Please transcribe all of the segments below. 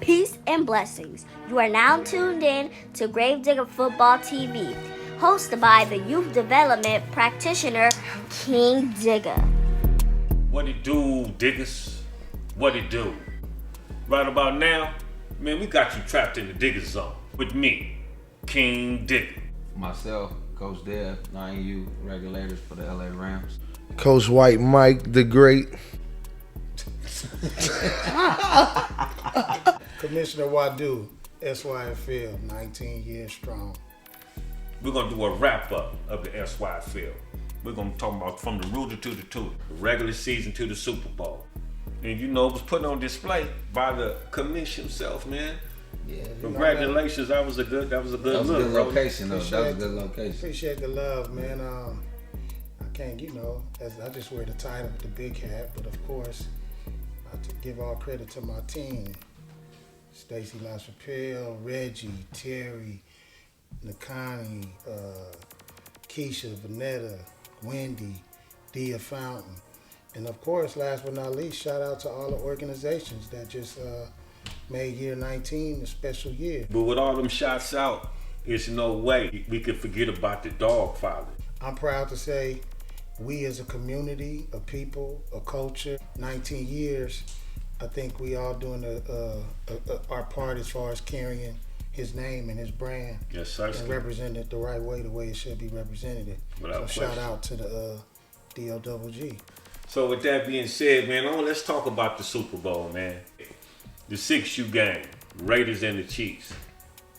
Peace and blessings. You are now tuned in to Grave Digger Football TV, hosted by the youth development practitioner, King Digga. What it do, diggers? What it do? Right about now, man, we got you trapped in the digger zone with me, King Digga. Myself, Coach Dev, 9U regulators for the LA Rams. Coach White Mike the Great. Commissioner Wadood, SYFL, 19 years strong. We're gonna do a wrap up of the SYFL. We're gonna talk about from the rooter to the tutor, the regular season to the Super Bowl. And you know, it was put on display by the commish himself, man. Yeah, Congratulations, that was a good look. That was a good location, though. That was a good location. Appreciate the love, man. I can't, I just wear the title with the big hat, but of course, I have to give all credit to my team. Stacy LaChapelle, Reggie, Terry, Nakani, Keisha, Vanetta, Wendy, Dia Fountain. And of course, last but not least, shout out to all the organizations that just made year 19 a special year. But with all them shots out, there's no way we could forget about the dog father. I'm proud to say we as a community, a people, a culture, 19 years, I think we all doing our part as far as carrying his name and his brand. Yes, sir. And representing it the right way, the way it should be represented. So shout out to the DOGG. So with that being said, man, let's talk about the Super Bowl, man. The 6U game, Raiders and the Chiefs.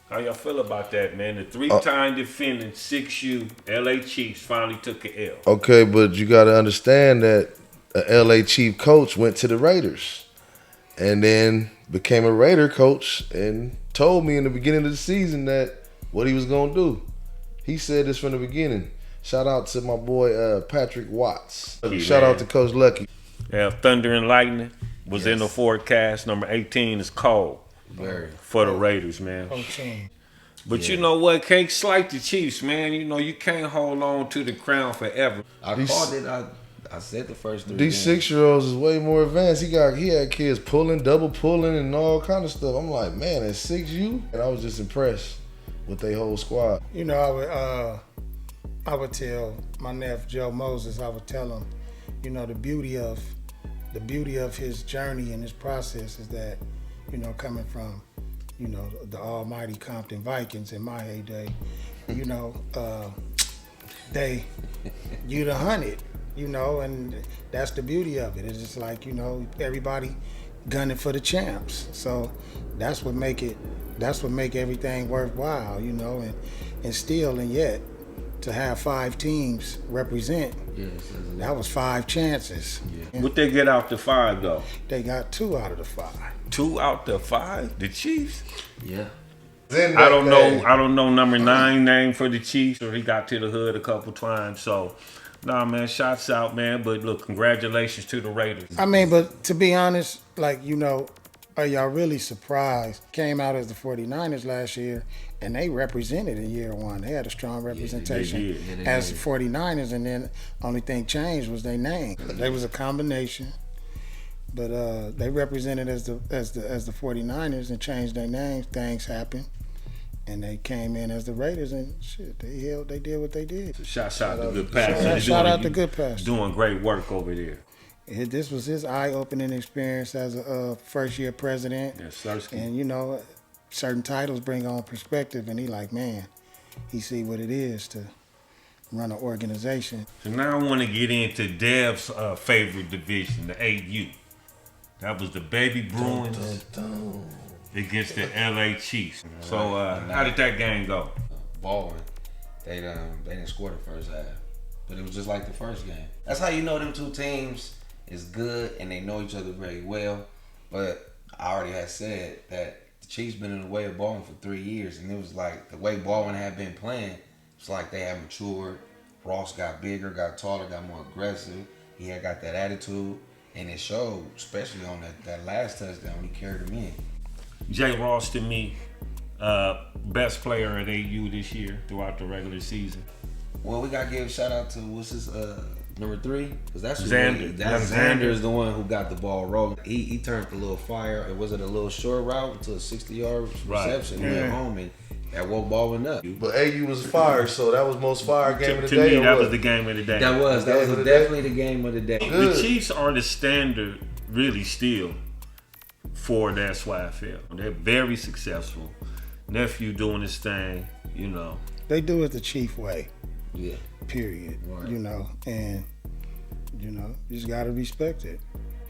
How y'all feel about that, man? The three-time defending 6U LA Chiefs finally took an L. Okay, but you got to understand that a LA Chief coach went to the Raiders and then became a Raider coach and told me in the beginning of the season that what he was going to do. He said this from the beginning. Shout out to my boy Patrick Watts. Shout out to Coach Lucky. Yeah, thunder and lightning was in the forecast. Number 18 is cold for the Raiders, man. But you know what? Can't slight the Chiefs, man. You know, you can't hold on to the crown forever. I called it. I said the first 3 These games. 6-year-olds is way more advanced. He had kids pulling, double pulling, and all kind of stuff. I'm like, man, at 6U? And I was just impressed with their whole squad. You know, I would tell my nephew Joe Moses, I would tell him, you know, the beauty of his journey and his process is that, you know, coming from, you know, the almighty Compton Vikings in my heyday, you know, you the hunted, you know, and that's the beauty of it. It's just like, you know, everybody gunning for the champs. So that's what make everything worthwhile, you know, and still and yet to have 5 teams represent, that was 5 chances. Yeah. What they get out the 5 though? They got 2 out of the 5. 2 out the 5? The Chiefs? Yeah. I don't know number 9 name for the Chiefs, or he got to the hood a couple times. So, nah, man, shots out, man. But look, congratulations to the Raiders. I mean, but to be honest, like, you know, are y'all really surprised? Came out as the 49ers last year, and they represented in year 1. They had a strong representation as the 49ers, and then only thing changed was their name. They was a combination, but they represented as the 49ers and changed their names. Things happened, and they came in as the Raiders, and shit, they did what they did. So shout out to Good Pastor. Shout out to Good Pastor. Doing great work over there. This was his eye-opening experience as a first-year president. Yes, sir. And, you know, certain titles bring on perspective, and he like, man, he see what it is to run an organization. So now I want to get into Dev's favorite division, the 8U. That was the Baby Bruins against the LA Chiefs. So how did that game go? Balling. They didn't score the first half, but it was just like the first game. That's how you know them 2 teams is good and they know each other very well. But I already had said that the Chiefs been in the way of Baldwin for 3 years, and it was like the way Baldwin had been playing, it's like they had matured. Ross got bigger, got taller, got more aggressive. He had got that attitude, and it showed, especially on that last touchdown when he carried him in. Jay Ross, to me, best player at 8U this year throughout the regular season. Well, we got to give a shout out to, Number 3, because that's Xander. Xander is the one who got the ball rolling. He turned the little fire. It wasn't a little short route to a 60-yard reception. He went home and that woke Baldwin up. But AU was fire, so that was most fire game of the To day. me, or that what? was the game of the day. That was definitely the game of the day. The Chiefs are the standard, really, still for that SWAFL. They're very successful. Nephew doing his thing, you know. They do it the Chief way. Yeah. Period. Right. You know, and you just gotta respect it.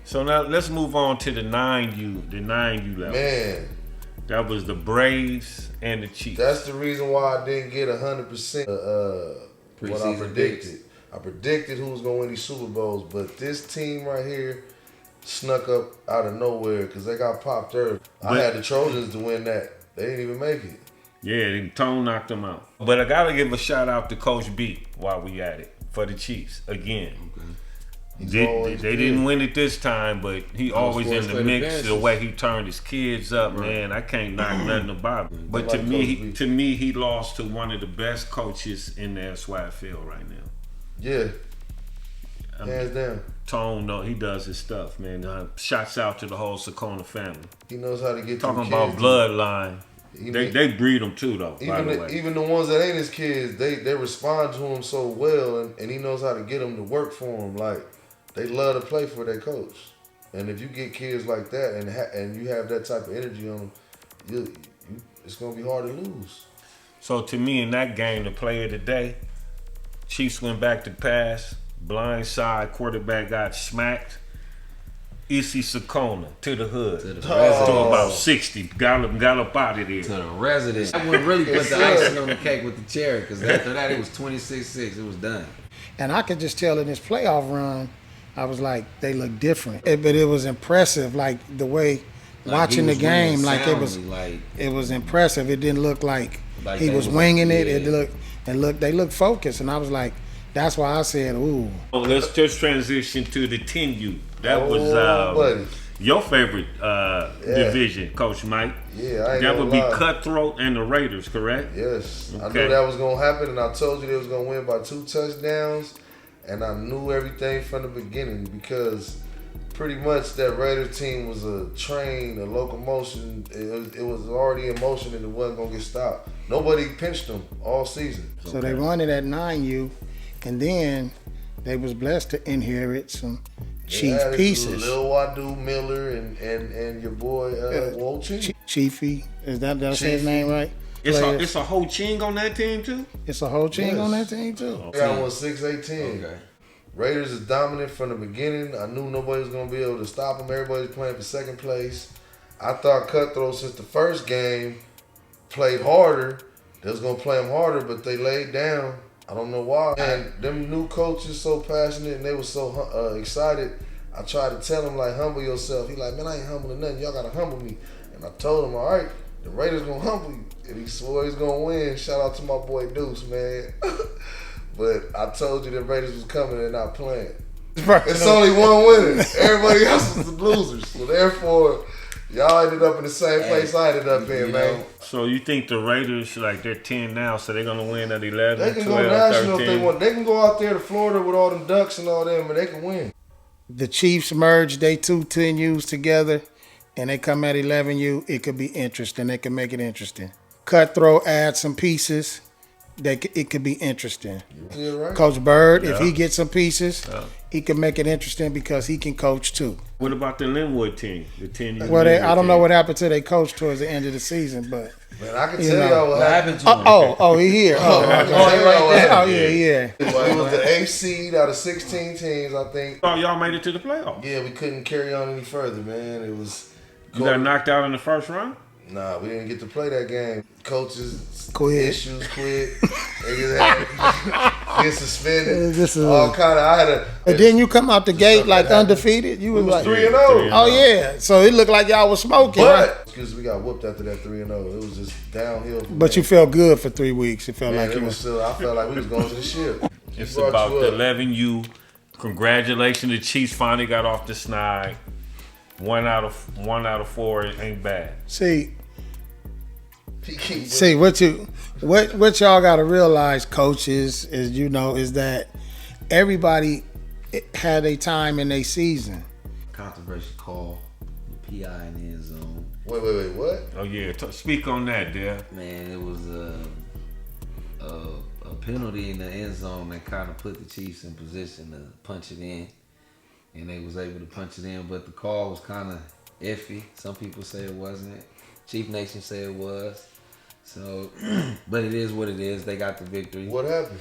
So now let's move on to the 9U level. Man, That was the Braves and the Chiefs. that's the reason why I didn't get 100% what I Preseason predicted. picks. I predicted who was going to win these Super Bowls, but this team right here snuck up out of nowhere because they got popped early. I But- had the Trojans to win that. They didn't even make it. Yeah, Tone knocked them out. But I gotta give a shout out to Coach B while we at it for the Chiefs again. He's They always good. didn't win it this time, but he always in the straight mix. advances. The way he turned his kids up, man, I can't knock nothing about him. But like Coach B. to me, he lost to one of the best coaches in the SWAFL right now. Yeah, hands down. Tone, no, he does his stuff, man. Shouts out to the whole Sakona family. He knows how to get Talking through about kids. bloodline. He They make- breed them too, though. By the way, Even the ones that ain't his kids, they respond to him so well, and he knows how to get them to work for him. Like, they love to play for their coach. And if you get kids like that and you have that type of energy on them, it's gonna be hard to lose. So to me, in that game, the play of the day, Chiefs went back to pass, blind side, quarterback got smacked. Issy Sakona to the hood. To the To resident. about 60. Got up out of there. To the resident. I would really put the icing on the cake with the cherry because after that it was 26-6. It was done. And I could just tell in this playoff run, I was like, they look different. But it was impressive, like the way watching he the was winning game, like soundly, it was impressive. It didn't look like Like he they was was- winging it. yeah. They looked focused, and I was like, that's why I said, ooh. Oh, let's just transition to the 10U. That Oh, was buddy. your favorite division, Coach Mike. Yeah, I ain't That gonna would be lie. Cutthroat and the Raiders, correct? Yes, I Okay. knew that was gonna happen, and I told you they was gonna win by 2 touchdowns, and I knew everything from the beginning because pretty much that Raiders team was a train, a locomotion. It was already in motion, and it wasn't gonna get stopped. Nobody pinched them all season. So they won it at 9U, and then they was blessed to inherit some chief Yeah, pieces. Lil Wadood Miller and your boy Walt Chi. Chiefy, is that did I say his Chiefy. name right? It's Players. a whole ching on that team too. It's a whole ching Yes. on that team too. They got one 6-18. Okay. Raiders is dominant from the beginning. I knew nobody was gonna be able to stop them. Everybody's playing for second place. I thought Cutthroat since the first game played harder. They was gonna play them harder, but they laid down. I don't know why. And them new coaches so passionate and they were so excited. I tried to tell them like, humble yourself. He like, man, I ain't humbling nothing. Y'all gotta humble me. And I told him, all right, the Raiders gonna humble you. And he swore he's gonna win. Shout out to my boy Deuce, man. But I told you the Raiders was coming and not playing. It's only one winner. Everybody else was the losers. So therefore, y'all ended up in the same place I ended up in, You man. know, So you think the Raiders, like they're 10 now, so they're gonna win at 11, They can 12, go national 13? if they want. They can go out there to Florida with all them Ducks and all them, and they can win. The Chiefs merged they 2 10U's together, and they come at 11U. It could be interesting. They can make it interesting. Cutthroat add some pieces. It could be interesting. Yeah, right. Coach Bird, if Yeah. he gets some pieces, he can make it interesting because he can coach too. What about the Linwood team? The 10U. Well, I Linwood don't know team? what happened to their coach towards the end of the season, but Man, I can You tell know. y'all what what happened. happened to him? he here. Oh, I can okay. tell y'all what Oh happened. yeah. It was the 8th seed out of 16 teams, I think. Oh, y'all made it to the playoffs. Yeah, we couldn't carry on any further, man. It was. You got knocked out in the first round? Nah, we didn't get to play that game. Coaches Quit. issues, quit. Niggas had get suspended. This is- all kind of. I had a. And then you come out the gate stuff like that happened. undefeated. You was was like, 3-0. oh yeah. So it looked like y'all was smoking. right? But because we got whooped after that 3-0, it was just downhill. from But there. you felt good for 3 weeks. It felt Man, like it you was was. still. I felt like we was going to the ship. It's Brought about you the up. 11U. Congratulations, the Chiefs finally got off the snide. 1 out of 4 ain't bad. See, He keep- what y'all got to realize, coaches, is is that everybody had a time in a season. Controversial call, the PI in the end zone. Wait, what? Oh yeah, speak on that, there. Man, it was a penalty in the end zone that kind of put the Chiefs in position to punch it in, and they was able to punch it in, but the call was kind of iffy. Some people say it wasn't. Chief Nation say it was. So, but it is what it is. They got the victory. What happened?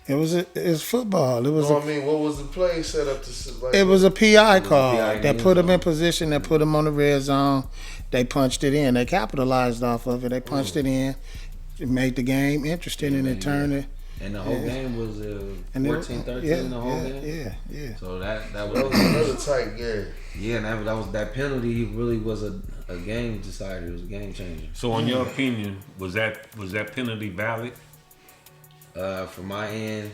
It's football. It was. I mean, what was the play set up to? Like, It was a PI call PI that put them in position, that put them on the red zone. They punched it in. They capitalized off of it. They punched it in. It made the game interesting, and it turned it. And the whole game was 14-13 the whole game. Yeah. So that that was was another tight game. yeah, and that penalty really was a game decider. It was a game changer. So, in your opinion, was that penalty valid? From my end,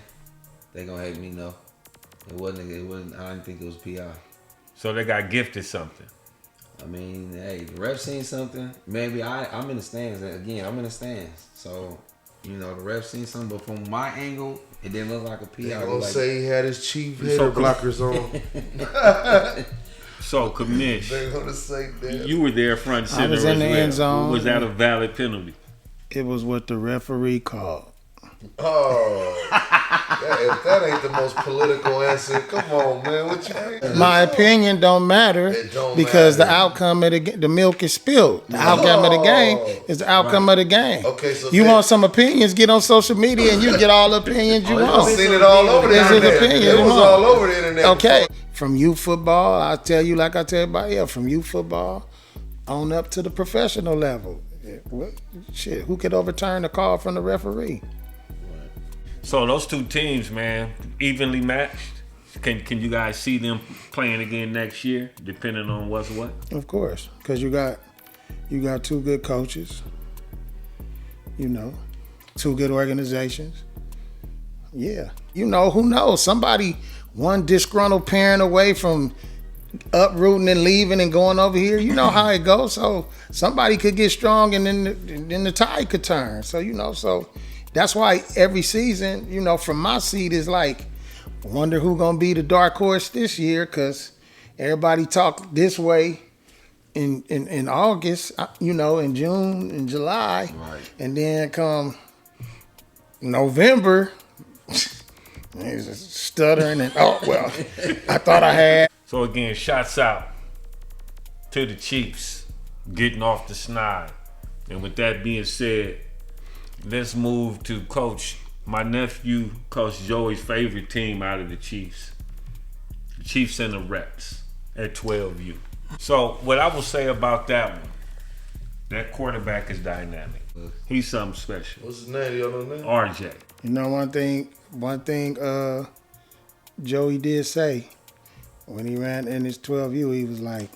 they gonna hate me. No, it wasn't. I didn't think it was PI. So they got gifted something. I mean, hey, the ref seen something. Maybe I'm in the stands again. I'm in the stands, so you know the ref seen something. But from my angle, it didn't look like a PI. They gonna say he had his chief header So- blockers on. So, Comish, They gonna say that. you were there front and center. I was in the as well. end zone. Was that a valid penalty? It was what the referee called. Oh, if that ain't the most political answer, come on, man. What you mean? My opinion don't matter It don't because matter. the outcome of the milk is spilled. The outcome of the game is the outcome of the game. Okay, so You say- want some opinions? Get on social media and you get all the opinions you Oh, I've want. seen it all over the This is internet. opinion, It was come on. all over the internet. Okay, from youth football, I tell you like I tell everybody else, from youth football on up to the professional level. What shit? Who could overturn the call from the referee? So those two teams, man, evenly matched. Can you guys see them playing again next year, depending on what's what? Of course, because you got two good coaches. You know, two good organizations. Yeah, you know who knows? Somebody, one disgruntled parent away from uprooting and leaving and going over here. You know how it goes. So somebody could get strong and then the tide could turn. So you know, so that's why every season, you know, from my seat is like, wonder who gonna be the dark horse this year, because everybody talk this way in August, you know, in June, in July, Right. and then come November, he's just stuttering and oh well, I thought I had. So again, shots out to the Chiefs getting off the snide. And with that being said, let's move to my nephew, Coach Joey's favorite team out of the Chiefs. The Chiefs and the Reps at 12U. So what I will say about that one, that quarterback is dynamic. He's something special. What's his name? You don't know that? RJ. You know one thing Joey did say when he ran in his 12U, he was like,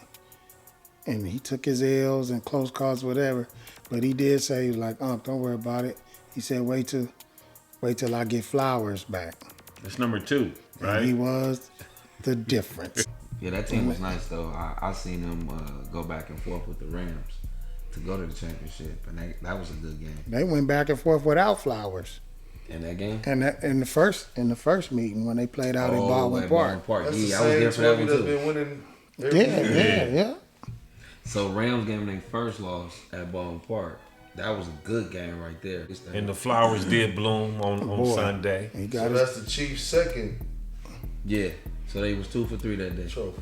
and he took his L's and close calls, whatever. But he did say, he was like, don't worry about it. He said, wait till I get Flowers back. That's number 2, right? And he was the difference. Yeah, that team was nice though. I seen them go back and forth with the Rams to go to the championship, and that was a good game. They went back and forth without Flowers. In that game, And that, in the first meeting when they played out in Baldwin at Park. That's Yeah, I the was there same for that one that's too. been winning every Yeah. So Rams game their first loss at Baldwin Park. That was a good game right there. And the flowers did bloom on Boy. Sunday. He So got his, that's the Chiefs' second Yeah, so they was 2 for 3 that day. trophy.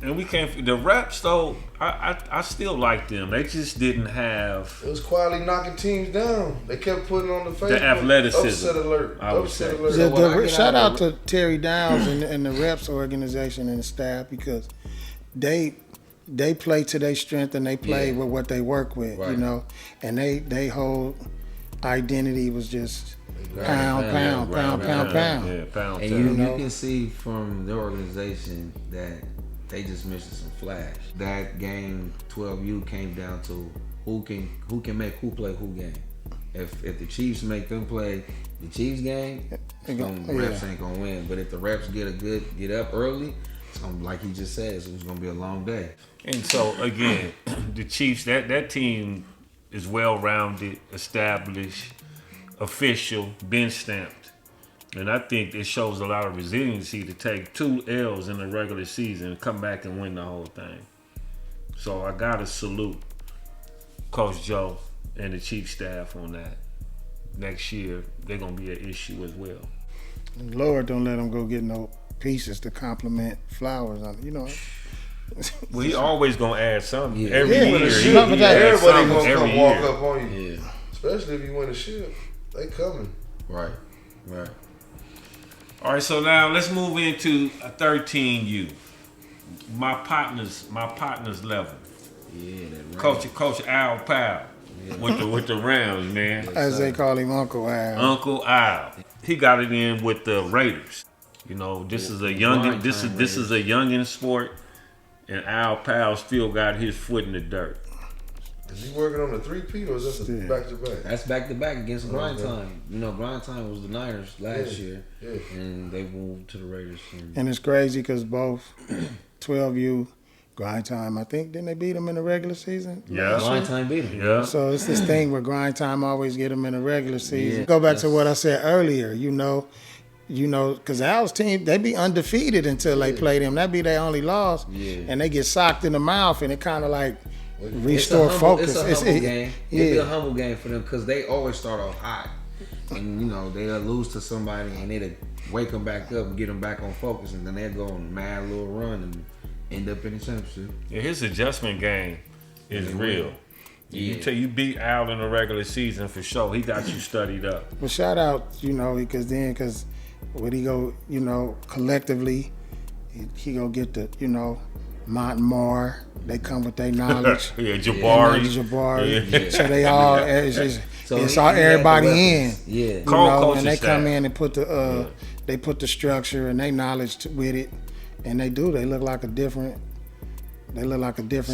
And we can't. The Reps though, I still like them. They just didn't have It was quietly knocking teams down. They kept putting on the Facebook. athleticism, Upset alert. I would Upset say. alert. So what I get shout out out of to Terry Downs and the Reps organization and the staff, because they play to their strength and they play with what they work with, you Right. know. And they whole identity was just pound. Yeah, pound. Yeah, pound. And town. you know? can see from their organization that they just missing some flash. That game 12U came down to who can make who play who game. If the Chiefs make them play the Chiefs game, Reps ain't gonna win. But if the Reps get up early, it's gonna, like he just said, it's gonna be a long day. And so again, the Chiefs, that team is well rounded, established, official, been stamped. And I think it shows a lot of resiliency to take 2 L's in the regular season and come back and win the whole thing. So I gotta salute Coach Joe and the Chief staff on that. Next year, they're gonna be an issue as well. Lord, don't let them go get no pieces to compliment Flowers on it. You know. Well, he always gonna add something Yeah. every Yeah, year. but He everybody adds Everybody something gonna come every walk year. up on you. Yeah. Especially if you win a ship. They coming. Right. All right, so now let's move into a 13U. My partner's level. Yeah, that Coach Al Powell with the Rams, man. As they call him, Uncle Al. Uncle Al. He got it in with the Raiders. You know, this is a youngin. This is a youngin sport, and Al Powell still got his foot in the dirt. Is he working on the 3-peat or is this a back-to-back? That's back to back against Grind Time. You know, Grind Time was the Niners last year, Yeah. and they moved to the Raiders. And it's crazy because both 12U, Grind Time, I think, didn't they beat them in the regular season? Yeah. Grind Time beat them. Yeah. So it's this thing where Grind Time always get them in the regular season. Yeah, Go back to what I said earlier, you know, because Al's team, they be undefeated until they play them. That be their only loss. Yeah. And they get socked in the mouth, and it kind of like It's restore focus. It's a humble game. It'd be Yeah. a humble game for them because they always start off hot, and you know they'll lose to somebody and it'll wake them back up and get them back on focus, and then they'll go on a mad little run and end up in the championship. Yeah, his adjustment game is real. Yeah. You beat Al in the regular season for sure. He got you studied up. But shout out, you know, because when he go, you know, collectively, he go get the, you know, Montmore. They come with their knowledge. Yeah, Jabari. Jabari. Yeah. So they all, it's all everybody in. Yeah. You Cold know, coaching and they come staff. in and put the they put the structure and they knowledge with it, and they look like a different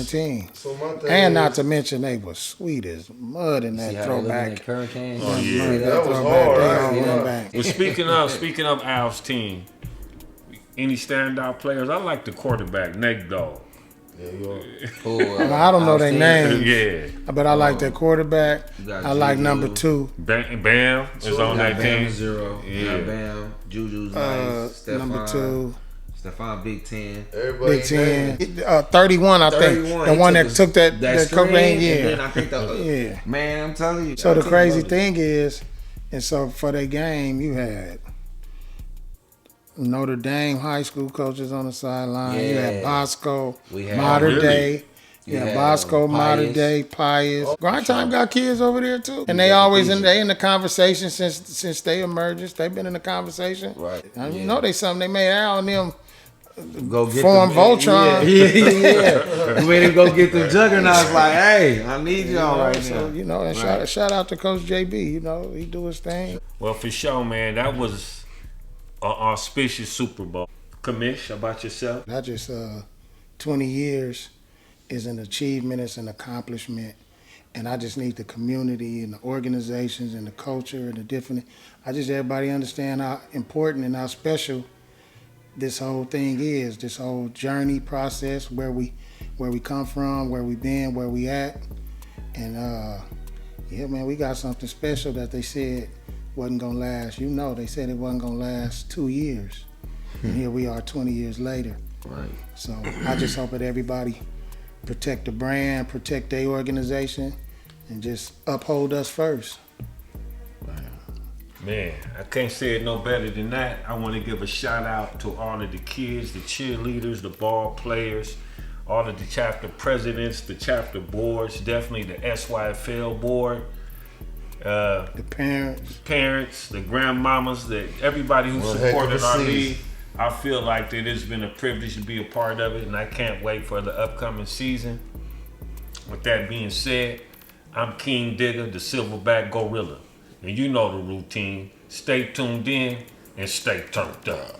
team. So my thing And not is- to mention they was sweet as mud in that See how they looking throwback. at Hurricanes? Oh, yeah. That That was throwback, hard, they right? all Yeah. went back. Well, speaking of Al's team, any standout players? I like the quarterback, Nate Dogg. Yeah, you are. Well, I don't know their names, Yeah. but I like their quarterback. You got I like Juju. number 2. Bam is on that Bam team. is 0. Yeah. Bam. Juju's nice. Number 2, Stephon Big 10. Everybody Big 10, 31, I think. 31. The He one that took that screen, cocaine, and yeah. then I think Yeah. Man, I'm telling you. So the our team crazy loved it. thing is, and so for their game, you had Notre Dame high school coaches on the sideline. You had Yeah. Bosco, We had- modern Really? day. You You had had Bosco, modern Pius. day, Pius. Grind Time got kids over there too, and they always in the conversation since they emergence. They've been in the conversation. Right. And you know they something they made Al and them. Go get Form them- Voltron. Yeah. You ready to go get the juggernauts? Like, hey, I need y'all right So now. you know, and Right. shout out to Coach JB. You know, he do his thing. Well, for sure, man, that was an auspicious Super Bowl. Comish, how about yourself? Not just 20 years is an achievement, it's an accomplishment. And I just need the community and the organizations and the culture and the different, I just everybody understand how important and how special this whole thing is, this whole journey process, where we come from, where we been, where we at. And yeah, man, we got something special that they said wasn't gonna last. You know, they said it wasn't gonna last 2 years. And here we are 20 years later. Right. So I just hope that everybody protect the brand, protect their organization, and just uphold us first. Man, I can't say it no better than that. I want to give a shout out to all of the kids, the cheerleaders, the ball players, all of the chapter presidents, the chapter boards, definitely the SYFL board, The parents. the grandmamas, everybody who One heck of supported a our season. league. I feel like that it's been a privilege to be a part of it, and I can't wait for the upcoming season. With that being said, I'm King Digga, the silverback gorilla. And you know the routine. Stay tuned in and stay turned up.